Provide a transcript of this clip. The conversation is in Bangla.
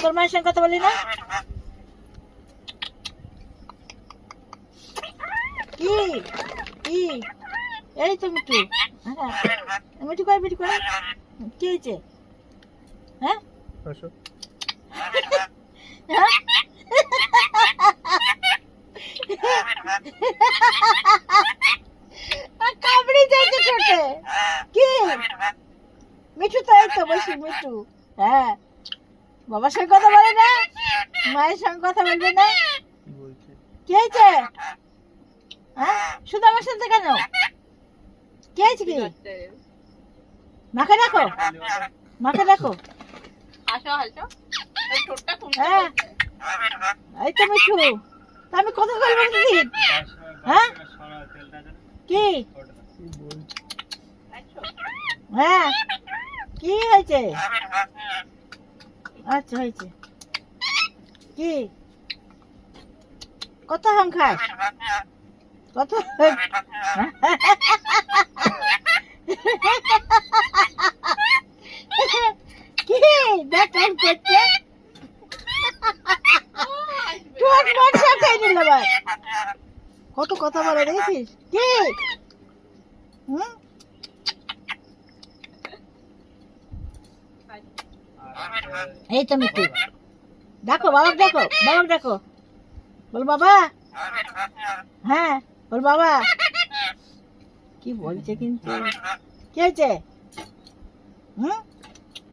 তোর মায়ের সঙ্গে কথা বলি না? কি কি এই তো মিঠু। হ্যাঁ মিঠু কয় মিঠু কয় কি হয়েছে? হ্যাঁ কামড়ি যাইছে ছোটে। কি মিঠু তো এই তো বসি মিঠু। হ্যাঁ বাবার সঙ্গে কথা বলে না, মায়ের সঙ্গে কথা বলবে না? কি হয়েছে? হ্যাঁ শুধু আমার সাথে কেন? কি হয়েছে? কি মাকে ডাকো, মাকে ডাকো। হ্যাঁ এই তো মিঠু, আমি কথা বলবো কি? হ্যাঁ কি? হ্যাঁ কি হয়েছে? আচ্ছা হয়েছে। কি কত হাম খাস? কত কি দেখ কেমন করছে? কত কথা বলে দেখেছিস? কি এই তো মিঠু দেখো বাবাকে, দেখো বাবাকে দেখো, বল বাবা। হ্যাঁ বল বাবা। কি বলছে কিন্তু? কি হয়েছে?